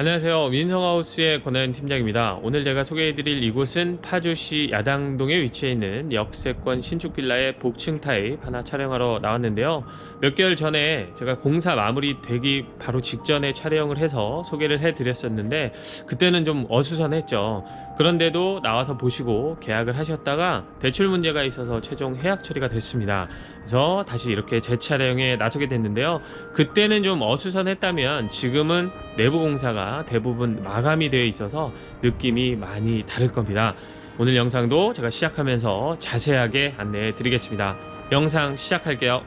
안녕하세요. 민성하우스의 권하연 팀장입니다. 오늘 제가 소개해드릴 이곳은 파주시 야당동에 위치해 있는 역세권 신축 빌라의 복층 타입 하나 촬영하러 나왔는데요. 몇 개월 전에 제가 공사 마무리되기 바로 직전에 촬영을 해서 소개를 해드렸었는데 그때는 좀 어수선했죠. 그런데도 나와서 보시고 계약을 하셨다가 대출 문제가 있어서 최종 해약 처리가 됐습니다. 그래서 다시 이렇게 재촬영에 나서게 됐는데요. 그때는 좀 어수선했다면 지금은 내부 공사가 대부분 마감이 되어 있어서 느낌이 많이 다를 겁니다. 오늘 영상도 제가 시작하면서 자세하게 안내해 드리겠습니다. 영상 시작할게요.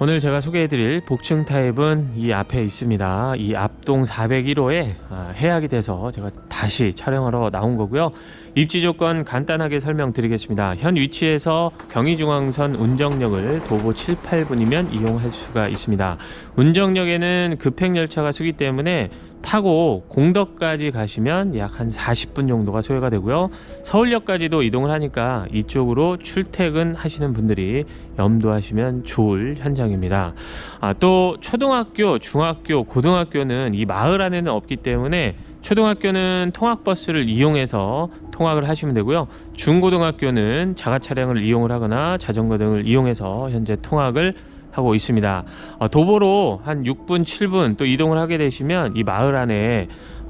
오늘 제가 소개해드릴 복층 타입은 이 앞에 있습니다. 이 앞동 401호에 해약이 돼서 제가 다시 촬영하러 나온 거고요. 입지 조건 간단하게 설명드리겠습니다. 현 위치에서 경의중앙선 운정역을 도보 7, 8분이면 이용할 수가 있습니다. 운정역에는 급행열차가 쓰기 때문에 타고 공덕까지 가시면 약 한 40분 정도가 소요가 되고요. 서울역까지도 이동을 하니까 이쪽으로 출퇴근 하시는 분들이 염두하시면 좋을 현장입니다. 또 초등학교, 중학교, 고등학교는 이 마을 안에는 없기 때문에 초등학교는 통학버스를 이용해서 통학을 하시면 되고요. 중고등학교는 자가 차량을 이용을 하거나 자전거 등을 이용해서 현재 통학을 하고 있습니다. 도보로 한 6분, 7분 또 이동을 하게 되시면 이 마을 안에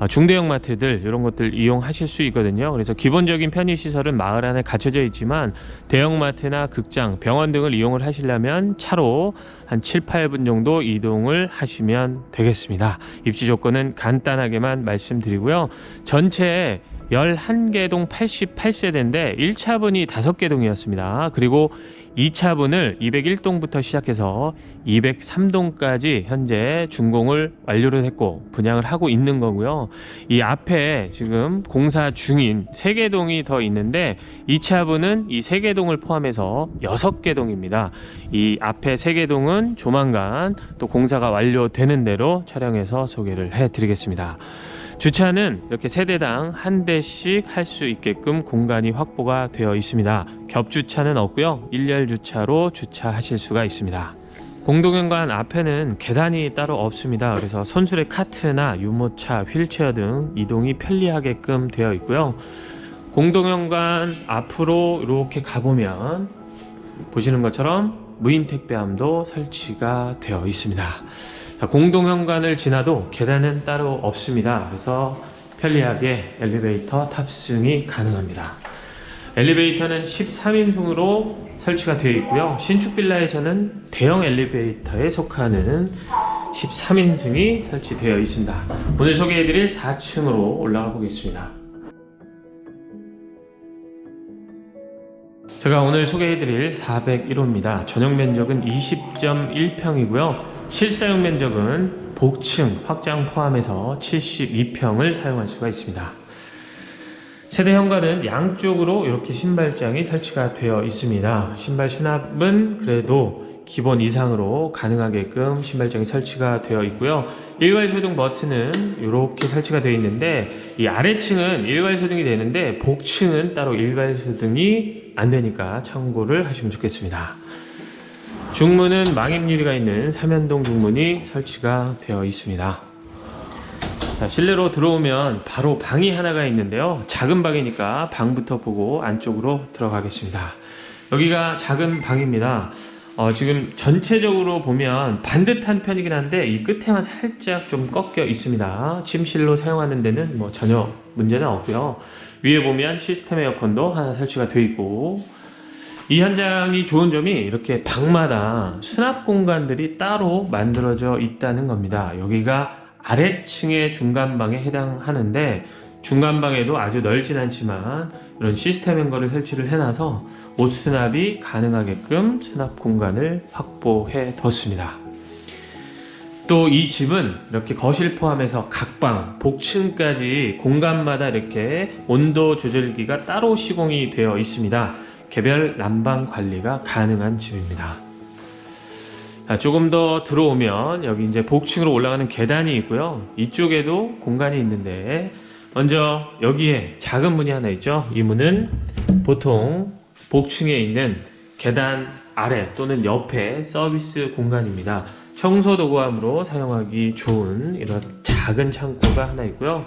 중대형 마트들 이런 것들 이용하실 수 있거든요. 그래서 기본적인 편의시설은 마을 안에 갖춰져 있지만 대형마트나 극장, 병원 등을 이용을 하시려면 차로 한 7, 8분 정도 이동을 하시면 되겠습니다. 입지 조건은 간단하게만 말씀드리고요. 전체 11개 동 88세대인데 1차분이 5개 동이었습니다. 그리고 2차분을 201동부터 시작해서 203동까지 현재 준공을 완료를 했고 분양을 하고 있는 거고요. 이 앞에 지금 공사 중인 3개 동이 더 있는데 2차분은 이 3개 동을 포함해서 6개 동입니다. 이 앞에 3개 동은 조만간 또 공사가 완료되는 대로 촬영해서 소개를 해 드리겠습니다. 주차는 이렇게 세대당 한 대씩 할 수 있게끔 공간이 확보가 되어 있습니다. 겹주차는 없고요. 일렬 주차로 주차하실 수가 있습니다. 공동현관 앞에는 계단이 따로 없습니다. 그래서 손수레 카트나 유모차, 휠체어 등 이동이 편리하게끔 되어 있고요. 공동현관 앞으로 이렇게 가보면 보시는 것처럼 무인 택배함도 설치가 되어 있습니다. 공동현관을 지나도 계단은 따로 없습니다. 그래서 편리하게 엘리베이터 탑승이 가능합니다. 엘리베이터는 13인승으로 설치가 되어 있고요. 신축 빌라에서는 대형 엘리베이터에 속하는 13인승이 설치되어 있습니다. 오늘 소개해드릴 4층으로 올라가 보겠습니다. 제가 오늘 소개해드릴 401호입니다. 전용 면적은 20.1평이고요. 실사용 면적은 복층 확장 포함해서 72평을 사용할 수가 있습니다. 세대 현관은 양쪽으로 이렇게 신발장이 설치가 되어 있습니다. 신발 수납은 그래도 기본 이상으로 가능하게끔 신발장이 설치가 되어 있고요. 일괄소등 버튼은 이렇게 설치가 되어 있는데 이 아래층은 일괄소등이 되는데 복층은 따로 일괄소등이 안 되니까 참고를 하시면 좋겠습니다. 중문은 망임 유리가 있는 삼연동 중문이 설치가 되어 있습니다. 자, 실내로 들어오면 바로 방이 하나가 있는데요. 작은 방이니까 방부터 보고 안쪽으로 들어가겠습니다. 여기가 작은 방입니다. 지금 전체적으로 보면 반듯한 편이긴 한데 이 끝에만 살짝 좀 꺾여 있습니다. 침실로 사용하는 데는 뭐 전혀 문제는 없고요. 위에 보면 시스템 에어컨도 하나 설치가 되어 있고 이 현장이 좋은 점이 이렇게 방마다 수납 공간들이 따로 만들어져 있다는 겁니다. 여기가 아래층의 중간방에 해당하는데 중간방에도 아주 넓진 않지만 이런 시스템 행거를 설치를 해놔서 옷 수납이 가능하게끔 수납 공간을 확보해 뒀습니다. 또 이 집은 이렇게 거실 포함해서 각방, 복층까지 공간마다 이렇게 온도 조절기가 따로 시공이 되어 있습니다. 개별 난방 관리가 가능한 집입니다. 조금 더 들어오면 여기 이제 복층으로 올라가는 계단이 있고요. 이쪽에도 공간이 있는데 먼저 여기에 작은 문이 하나 있죠. 이 문은 보통 복층에 있는 계단 아래 또는 옆에 서비스 공간입니다. 청소 도구함으로 사용하기 좋은 이런 작은 창고가 하나 있고요.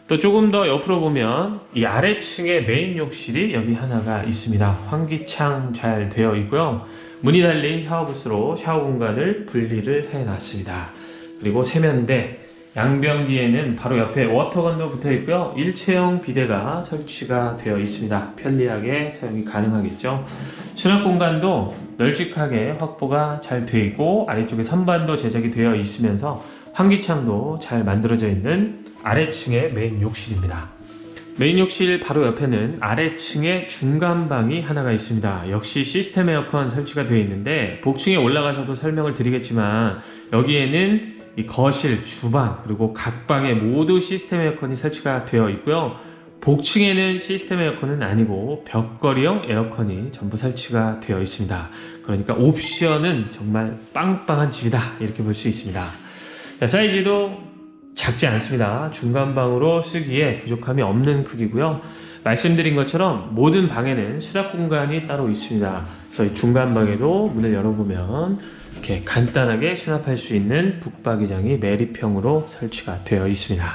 또 조금 더 옆으로 보면 이 아래층에 메인 욕실이 여기 하나가 있습니다. 환기창 잘 되어 있고요. 문이 달린 샤워부스로 샤워 공간을 분리를 해 놨습니다. 그리고 세면대, 양변기에는 바로 옆에 워터건도 붙어 있고요. 일체형 비데가 설치가 되어 있습니다. 편리하게 사용이 가능하겠죠. 수납 공간도 널찍하게 확보가 잘 되어 있고, 아래쪽에 선반도 제작이 되어 있으면서 환기창도 잘 만들어져 있는 아래층의 메인 욕실입니다. 메인 욕실 바로 옆에는 아래층에 중간방이 하나가 있습니다. 역시 시스템 에어컨 설치가 되어 있는데, 복층에 올라가서도 설명을 드리겠지만 여기에는 이 거실, 주방, 그리고 각 방에 모두 시스템 에어컨이 설치가 되어 있고요. 복층에는 시스템 에어컨은 아니고 벽걸이형 에어컨이 전부 설치가 되어 있습니다. 그러니까 옵션은 정말 빵빵한 집이다, 이렇게 볼 수 있습니다. 자, 사이즈도 작지 않습니다. 중간방으로 쓰기에 부족함이 없는 크기고요. 말씀드린 것처럼 모든 방에는 수납 공간이 따로 있습니다. 그래서 이 중간방에도 문을 열어보면 이렇게 간단하게 수납할 수 있는 북박이장이 매립형으로 설치가 되어 있습니다.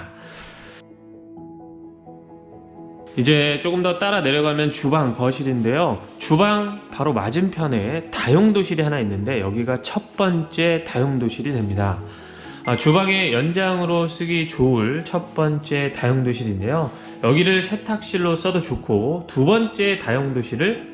이제 조금 더 따라 내려가면 주방, 거실인데요. 주방 바로 맞은편에 다용도실이 하나 있는데 여기가 첫 번째 다용도실이 됩니다. 주방의 연장으로 쓰기 좋을 첫 번째 다용도실인데요. 여기를 세탁실로 써도 좋고, 두 번째 다용도실을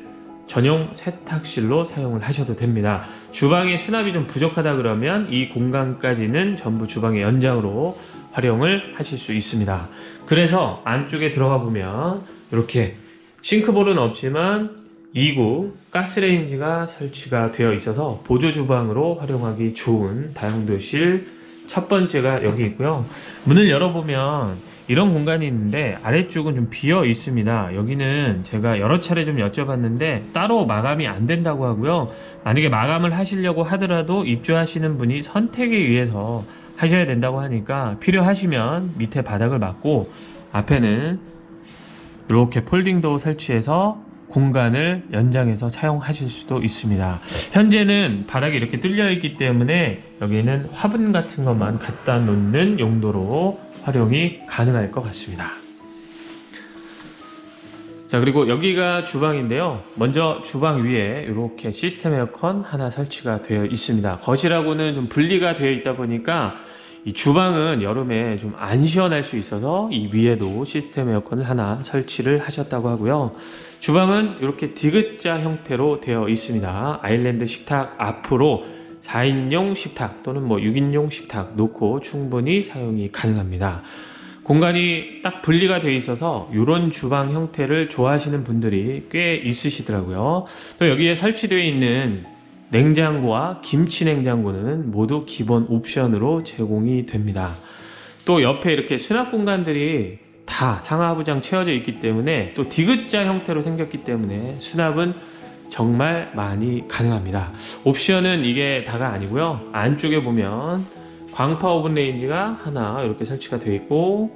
전용 세탁실로 사용을 하셔도 됩니다. 주방에 수납이 좀 부족하다 그러면 이 공간까지는 전부 주방의 연장으로 활용을 하실 수 있습니다. 그래서 안쪽에 들어가 보면 이렇게 싱크볼은 없지만 2구 가스레인지가 설치가 되어 있어서 보조 주방으로 활용하기 좋은 다용도실 첫 번째가 여기 있고요. 문을 열어보면 이런 공간이 있는데 아래쪽은 좀 비어 있습니다. 여기는 제가 여러 차례 좀 여쭤봤는데 따로 마감이 안 된다고 하고요. 만약에 마감을 하시려고 하더라도 입주하시는 분이 선택에 의해서 하셔야 된다고 하니까, 필요하시면 밑에 바닥을 막고 앞에는 이렇게 폴딩도 설치해서 공간을 연장해서 사용하실 수도 있습니다. 현재는 바닥이 이렇게 뚫려 있기 때문에 여기는 화분 같은 것만 갖다 놓는 용도로 활용이 가능할 것 같습니다. 자, 그리고 여기가 주방인데요. 먼저 주방 위에 이렇게 시스템 에어컨 하나 설치가 되어 있습니다. 거실하고는 좀 분리가 되어 있다 보니까 이 주방은 여름에 좀 안 시원할 수 있어서 이 위에도 시스템 에어컨을 하나 설치를 하셨다고 하고요. 주방은 이렇게 디귿자 형태로 되어 있습니다. 아일랜드 식탁 앞으로 4인용 식탁 또는 6인용 식탁 놓고 충분히 사용이 가능합니다. 공간이 딱 분리가 되어 있어서 이런 주방 형태를 좋아하시는 분들이 꽤 있으시더라고요. 또 여기에 설치되어 있는 냉장고와 김치 냉장고는 모두 기본 옵션으로 제공이 됩니다. 또 옆에 이렇게 수납 공간들이 다 상하부장 채워져 있기 때문에, 또 디귿자 형태로 생겼기 때문에 수납은 정말 많이 가능합니다. 옵션은 이게 다가 아니고요. 안쪽에 보면 광파 오븐 레인지가 하나 이렇게 설치가 되어 있고,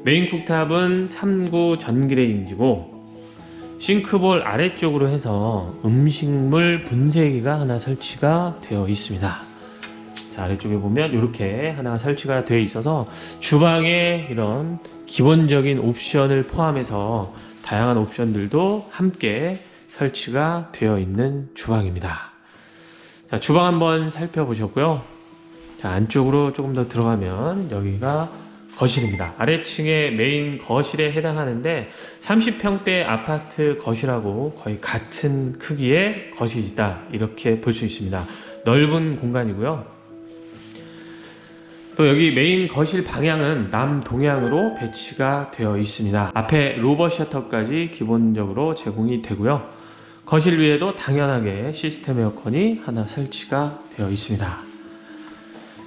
메인 쿡탑은 3구 전기 레인지고, 싱크볼 아래쪽으로 해서 음식물 분쇄기가 하나 설치가 되어 있습니다. 자, 아래쪽에 보면 이렇게 하나 설치가 되어 있어서 주방에 이런 기본적인 옵션을 포함해서 다양한 옵션들도 함께 설치가 되어 있는 주방입니다. 자, 주방 한번 살펴보셨고요. 자, 안쪽으로 조금 더 들어가면 여기가 거실입니다. 아래층의 메인 거실에 해당하는데 30평대 아파트 거실하고 거의 같은 크기의 거실이다, 이렇게 볼 수 있습니다. 넓은 공간이고요. 또 여기 메인 거실 방향은 남동향으로 배치가 되어 있습니다. 앞에 로버 셔터까지 기본적으로 제공이 되고요. 거실 위에도 당연하게 시스템 에어컨이 하나 설치가 되어 있습니다.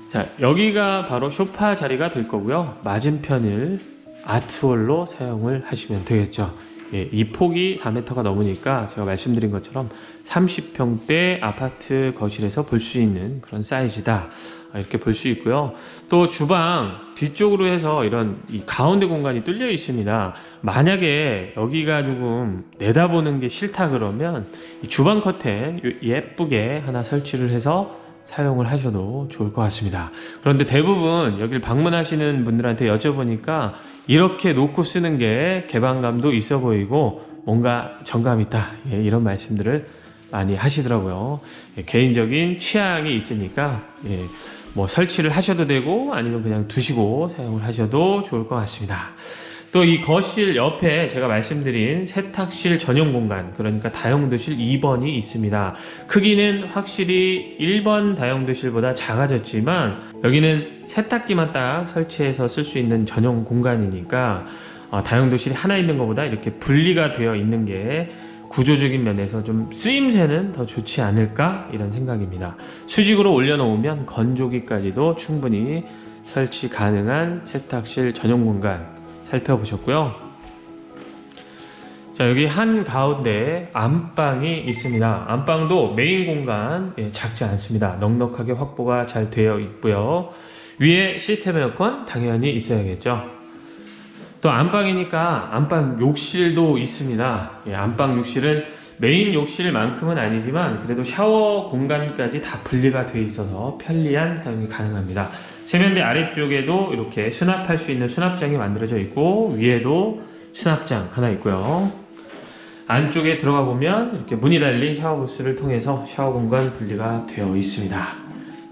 자, 여기가 바로 소파 자리가 될 거고요. 맞은편을 아트월로 사용을 하시면 되겠죠. 예, 이 폭이 4m가 넘으니까 제가 말씀드린 것처럼 30평대 아파트 거실에서 볼 수 있는 그런 사이즈다, 이렇게 볼 수 있고요. 또 주방 뒤쪽으로 해서 이런 이 가운데 공간이 뚫려 있습니다. 만약에 여기가 조금 내다보는 게 싫다 그러면 이 주방 커튼 예쁘게 하나 설치를 해서 사용을 하셔도 좋을 것 같습니다. 그런데 대부분 여기를 방문하시는 분들한테 여쭤보니까 이렇게 놓고 쓰는 게 개방감도 있어 보이고 뭔가 정감 있다, 이런 말씀들을 많이 하시더라고요. 개인적인 취향이 있으니까 뭐 설치를 하셔도 되고 아니면 그냥 두시고 사용을 하셔도 좋을 것 같습니다. 또 이 거실 옆에 제가 말씀드린 세탁실 전용 공간, 그러니까 다용도실 2번이 있습니다. 크기는 확실히 1번 다용도실보다 작아졌지만 여기는 세탁기만 딱 설치해서 쓸 수 있는 전용 공간이니까 다용도실이 하나 있는 것보다 이렇게 분리가 되어 있는 게 구조적인 면에서 좀 쓰임새는 더 좋지 않을까, 이런 생각입니다. 수직으로 올려놓으면 건조기까지도 충분히 설치 가능한 세탁실 전용 공간 살펴보셨고요. 자, 여기 한가운데 안방이 있습니다. 안방도 메인 공간 작지 않습니다. 넉넉하게 확보가 잘 되어 있고요. 위에 시스템 에어컨 당연히 있어야겠죠. 또 안방이니까 안방 욕실도 있습니다. 안방 욕실은 메인 욕실만큼은 아니지만 그래도 샤워 공간까지 다 분리가 되어 있어서 편리한 사용이 가능합니다. 세면대 아래쪽에도 이렇게 수납할 수 있는 수납장이 만들어져 있고 위에도 수납장 하나 있고요. 안쪽에 들어가 보면 이렇게 문이 달린 샤워부스를 통해서 샤워 공간 분리가 되어 있습니다.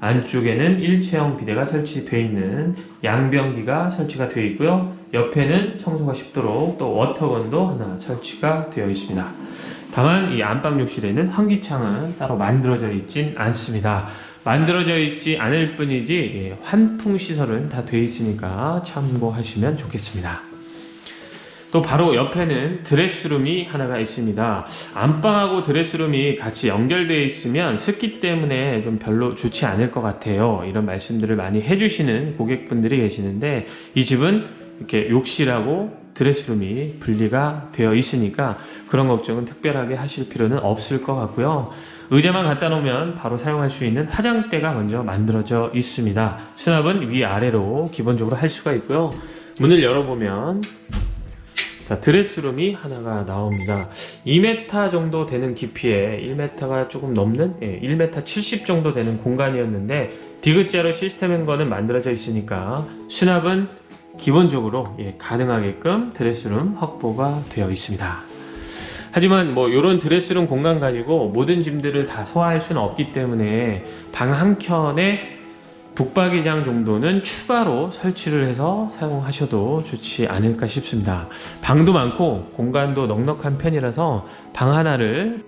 안쪽에는 일체형 비데가 설치되어 있는 양변기가 설치가 되어 있고요. 옆에는 청소가 쉽도록 또 워터건도 하나 설치가 되어 있습니다. 다만 이 안방 욕실에는 환기창은 따로 만들어져 있진 않습니다. 만들어져 있지 않을 뿐이지 환풍 시설은 다 되어 있으니까 참고하시면 좋겠습니다. 또 바로 옆에는 드레스룸이 하나가 있습니다. 안방하고 드레스룸이 같이 연결되어 있으면 습기 때문에 좀 별로 좋지 않을 것 같아요. 이런 말씀들을 많이 해주시는 고객분들이 계시는데 이 집은 이렇게 욕실하고 드레스룸이 분리가 되어 있으니까 그런 걱정은 특별하게 하실 필요는 없을 것 같고요. 의자만 갖다 놓으면 바로 사용할 수 있는 화장대가 먼저 만들어져 있습니다. 수납은 위아래로 기본적으로 할 수가 있고요. 문을 열어보면 자, 드레스룸이 하나가 나옵니다. 2m 정도 되는 깊이에 1m가 조금 넘는 1m 70 정도 되는 공간이었는데 디귿자로 시스템 행거는 만들어져 있으니까 수납은 기본적으로 가능하게끔 드레스룸 확보가 되어 있습니다. 하지만 뭐 이런 드레스룸 공간 가지고 모든 짐들을 다 소화할 수는 없기 때문에 방 한켠에 북박이장 정도는 추가로 설치를 해서 사용하셔도 좋지 않을까 싶습니다. 방도 많고 공간도 넉넉한 편이라서 방 하나를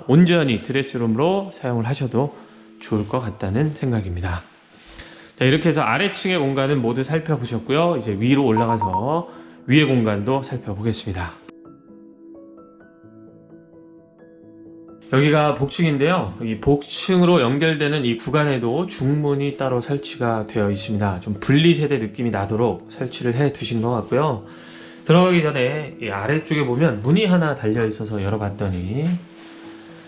온전히 드레스룸으로 사용을 하셔도 좋을 것 같다는 생각입니다. 자, 이렇게 해서 아래층의 공간은 모두 살펴보셨고요. 이제 위로 올라가서 위의 공간도 살펴보겠습니다. 여기가 복층인데요. 이 복층으로 연결되는 이 구간에도 중문이 따로 설치가 되어 있습니다. 좀 분리세대 느낌이 나도록 설치를 해 두신 것 같고요. 들어가기 전에 이 아래쪽에 보면 문이 하나 달려 있어서 열어봤더니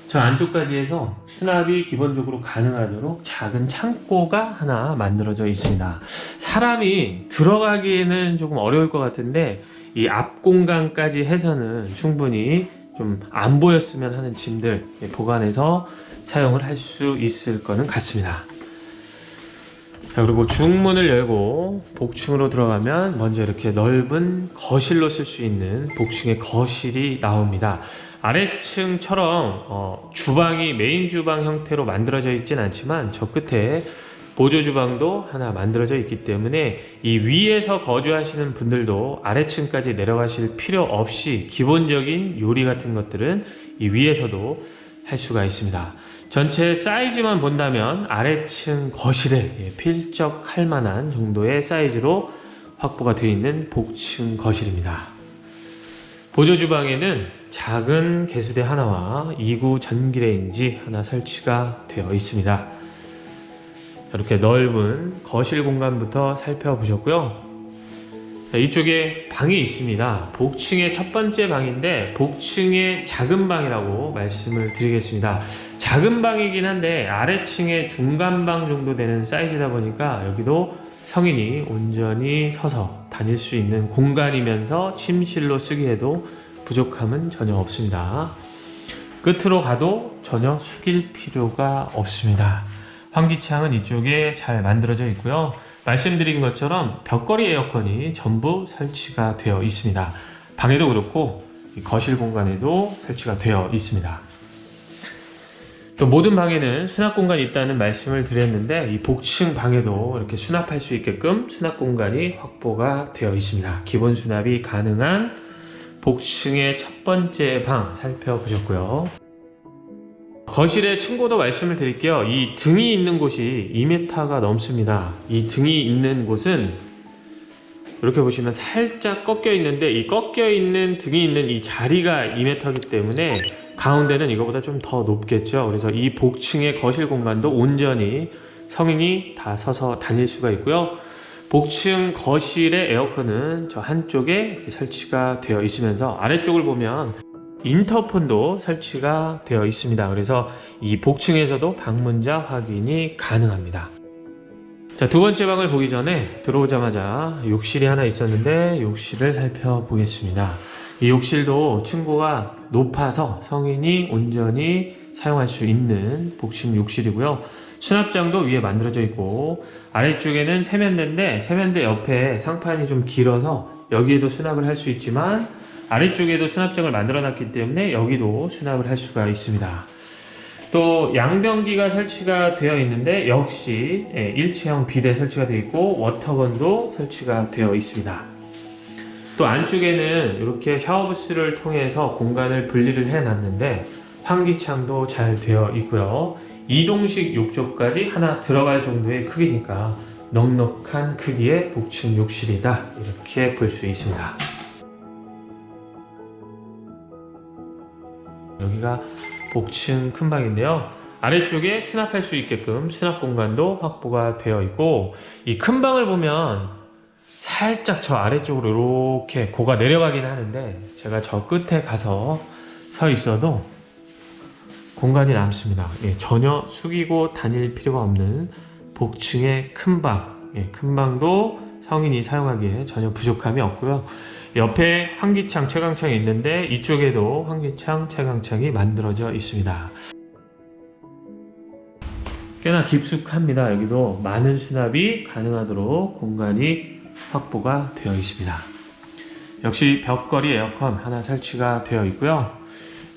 저 안쪽까지 해서 수납이 기본적으로 가능하도록 작은 창고가 하나 만들어져 있습니다. 사람이 들어가기에는 조금 어려울 것 같은데 이 앞 공간까지 해서는 충분히 좀 안 보였으면 하는 짐들 보관해서 사용을 할 수 있을 거는 같습니다. 자, 그리고 중문을 열고 복층으로 들어가면 먼저 이렇게 넓은 거실로 쓸 수 있는 복층의 거실이 나옵니다. 아래층처럼 주방이 메인 주방 형태로 만들어져 있진 않지만 저 끝에 보조 주방도 하나 만들어져 있기 때문에 이 위에서 거주하시는 분들도 아래층까지 내려가실 필요 없이 기본적인 요리 같은 것들은 이 위에서도 할 수가 있습니다. 전체 사이즈만 본다면 아래층 거실에 필적할 만한 정도의 사이즈로 확보가 되어 있는 복층 거실입니다. 보조 주방에는 작은 개수대 하나와 2구 전기레인지 하나 설치가 되어 있습니다. 이렇게 넓은 거실 공간부터 살펴보셨고요. 자, 이쪽에 방이 있습니다. 복층의 첫 번째 방인데 복층의 작은 방이라고 말씀을 드리겠습니다. 작은 방이긴 한데 아래층의 중간방 정도 되는 사이즈다 보니까 여기도 성인이 온전히 서서 다닐 수 있는 공간이면서 침실로 쓰기에도 부족함은 전혀 없습니다. 끝으로 가도 전혀 숙일 필요가 없습니다. 환기창은 이쪽에 잘 만들어져 있고요. 말씀드린 것처럼 벽걸이 에어컨이 전부 설치가 되어 있습니다. 방에도 그렇고 거실 공간에도 설치가 되어 있습니다. 또 모든 방에는 수납 공간이 있다는 말씀을 드렸는데, 이 복층 방에도 이렇게 수납할 수 있게끔 수납 공간이 확보가 되어 있습니다. 기본 수납이 가능한 복층의 첫 번째 방 살펴보셨고요. 거실의 층고도 말씀을 드릴게요. 이 등이 있는 곳이 2m가 넘습니다. 이 등이 있는 곳은 이렇게 보시면 살짝 꺾여 있는데, 이 꺾여 있는 등이 있는 이 자리가 2m이기 때문에 가운데는 이거보다 좀 더 높겠죠. 그래서 이 복층의 거실 공간도 온전히 성인이 다 서서 다닐 수가 있고요. 복층 거실의 에어컨은 저 한쪽에 설치가 되어 있으면서 아래쪽을 보면 인터폰도 설치가 되어 있습니다. 그래서 이 복층에서도 방문자 확인이 가능합니다. 자, 두 번째 방을 보기 전에 들어오자마자 욕실이 하나 있었는데 욕실을 살펴보겠습니다. 이 욕실도 층고가 높아서 성인이 온전히 사용할 수 있는 복층 욕실이고요. 수납장도 위에 만들어져 있고, 아래쪽에는 세면대인데 세면대 옆에 상판이 좀 길어서 여기에도 수납을 할 수 있지만 아래쪽에도 수납장을 만들어 놨기 때문에 여기도 수납을 할 수가 있습니다. 또 양변기가 설치가 되어 있는데 역시 일체형 비대 설치가 되어 있고 워터건도 설치가 되어 있습니다. 또 안쪽에는 이렇게 샤워부스를 통해서 공간을 분리를 해 놨는데 환기창도 잘 되어 있고요. 이동식 욕조까지 하나 들어갈 정도의 크기니까 넉넉한 크기의 복층 욕실이다, 이렇게 볼 수 있습니다. 여기가 복층 큰 방인데요. 아래쪽에 수납할 수 있게끔 수납 공간도 확보가 되어 있고, 이 큰 방을 보면 살짝 저 아래쪽으로 이렇게 고가 내려가긴 하는데 제가 저 끝에 가서 서 있어도 공간이 남습니다. 전혀 숙이고 다닐 필요가 없는 복층의 큰 방. 큰 방도 성인이 사용하기에 전혀 부족함이 없고요. 옆에 환기창, 채광창이 있는데 이쪽에도 환기창, 채광창이 만들어져 있습니다. 꽤나 깊숙합니다. 여기도 많은 수납이 가능하도록 공간이 확보가 되어 있습니다. 역시 벽걸이 에어컨 하나 설치가 되어 있고요.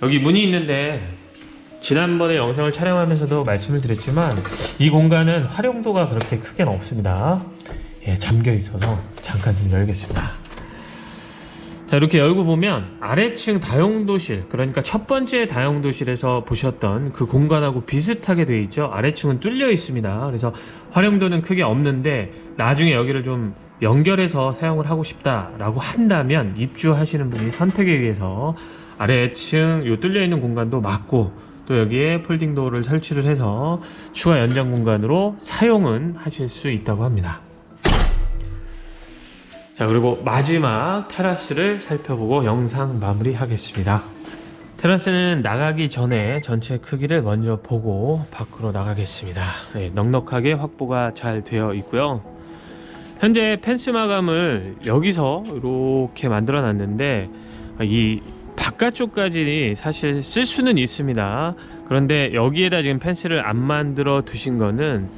여기 문이 있는데 지난번에 영상을 촬영하면서도 말씀을 드렸지만 이 공간은 활용도가 그렇게 크게는 없습니다. 잠겨 있어서 잠깐 좀 열겠습니다. 자, 이렇게 열고 보면 아래층 다용도실, 그러니까 첫 번째 다용도실에서 보셨던 그 공간하고 비슷하게 되어 있죠. 아래층은 뚫려 있습니다. 그래서 활용도는 크게 없는데 나중에 여기를 좀 연결해서 사용을 하고 싶다라고 한다면 입주하시는 분이 선택에 의해서 아래층 요 뚫려 있는 공간도 막고 또 여기에 폴딩도어를 설치를 해서 추가 연장 공간으로 사용은 하실 수 있다고 합니다. 자, 그리고 마지막 테라스를 살펴보고 영상 마무리하겠습니다. 테라스는 나가기 전에 전체 크기를 먼저 보고 밖으로 나가겠습니다. 넉넉하게 확보가 잘 되어 있고요. 현재 펜스 마감을 여기서 이렇게 만들어 놨는데 이 바깥쪽까지 사실 쓸 수는 있습니다. 그런데 여기에다 지금 펜스를 안 만들어 두신 거는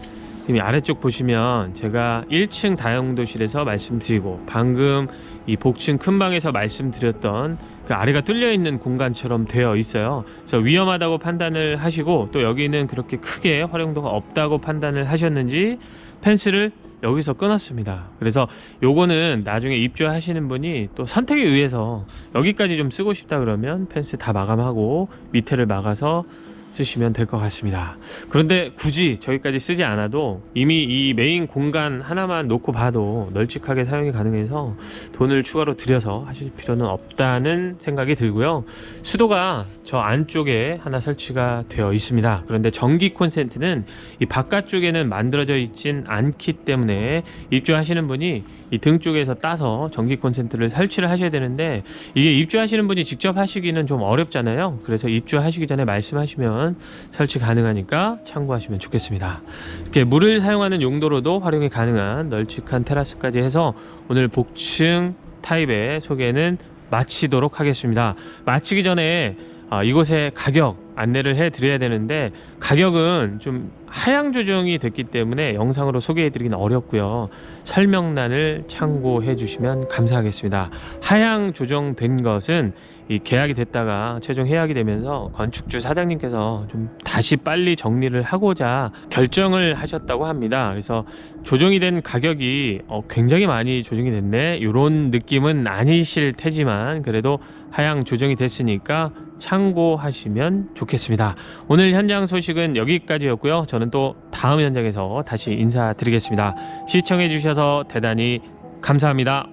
지금 아래쪽 보시면 제가 1층 다용도실에서 말씀드리고 방금 이 복층 큰 방에서 말씀드렸던 그 아래가 뚫려 있는 공간처럼 되어 있어요. 그래서 위험하다고 판단을 하시고 또 여기는 그렇게 크게 활용도가 없다고 판단을 하셨는지 펜스를 여기서 끊었습니다. 그래서 요거는 나중에 입주하시는 분이 또 선택에 의해서 여기까지 좀 쓰고 싶다 그러면 펜스 다 마감하고 밑에를 막아서 쓰시면 될 것 같습니다. 그런데 굳이 저기까지 쓰지 않아도 이미 이 메인 공간 하나만 놓고 봐도 널찍하게 사용이 가능해서 돈을 추가로 들여서 하실 필요는 없다는 생각이 들고요. 수도가 저 안쪽에 하나 설치가 되어 있습니다. 그런데 전기 콘센트는 이 바깥쪽에는 만들어져 있진 않기 때문에 입주하시는 분이 이 등 쪽에서 따서 전기 콘센트를 설치를 하셔야 되는데 이게 입주하시는 분이 직접 하시기는 좀 어렵잖아요. 그래서 입주하시기 전에 말씀하시면 설치 가능하니까 참고하시면 좋겠습니다. 이렇게 물을 사용하는 용도로도 활용이 가능한 널찍한 테라스까지 해서 오늘 복층 타입의 소개는 마치도록 하겠습니다. 마치기 전에 이곳의 가격 안내를 해 드려야 되는데, 가격은 좀 하향 조정이 됐기 때문에 영상으로 소개해 드리기는 어렵고요. 설명란을 참고해 주시면 감사하겠습니다. 하향 조정된 것은 이 계약이 됐다가 최종 해약이 되면서 건축주 사장님께서 좀 다시 빨리 정리를 하고자 결정을 하셨다고 합니다. 그래서 조정이 된 가격이 굉장히 많이 조정이 됐네, 이런 느낌은 아니실 테지만 그래도 하향 조정이 됐으니까 참고하시면 좋겠습니다. 오늘 현장 소식은 여기까지였고요. 저는 또 다음 현장에서 다시 인사드리겠습니다. 시청해 주셔서 대단히 감사합니다.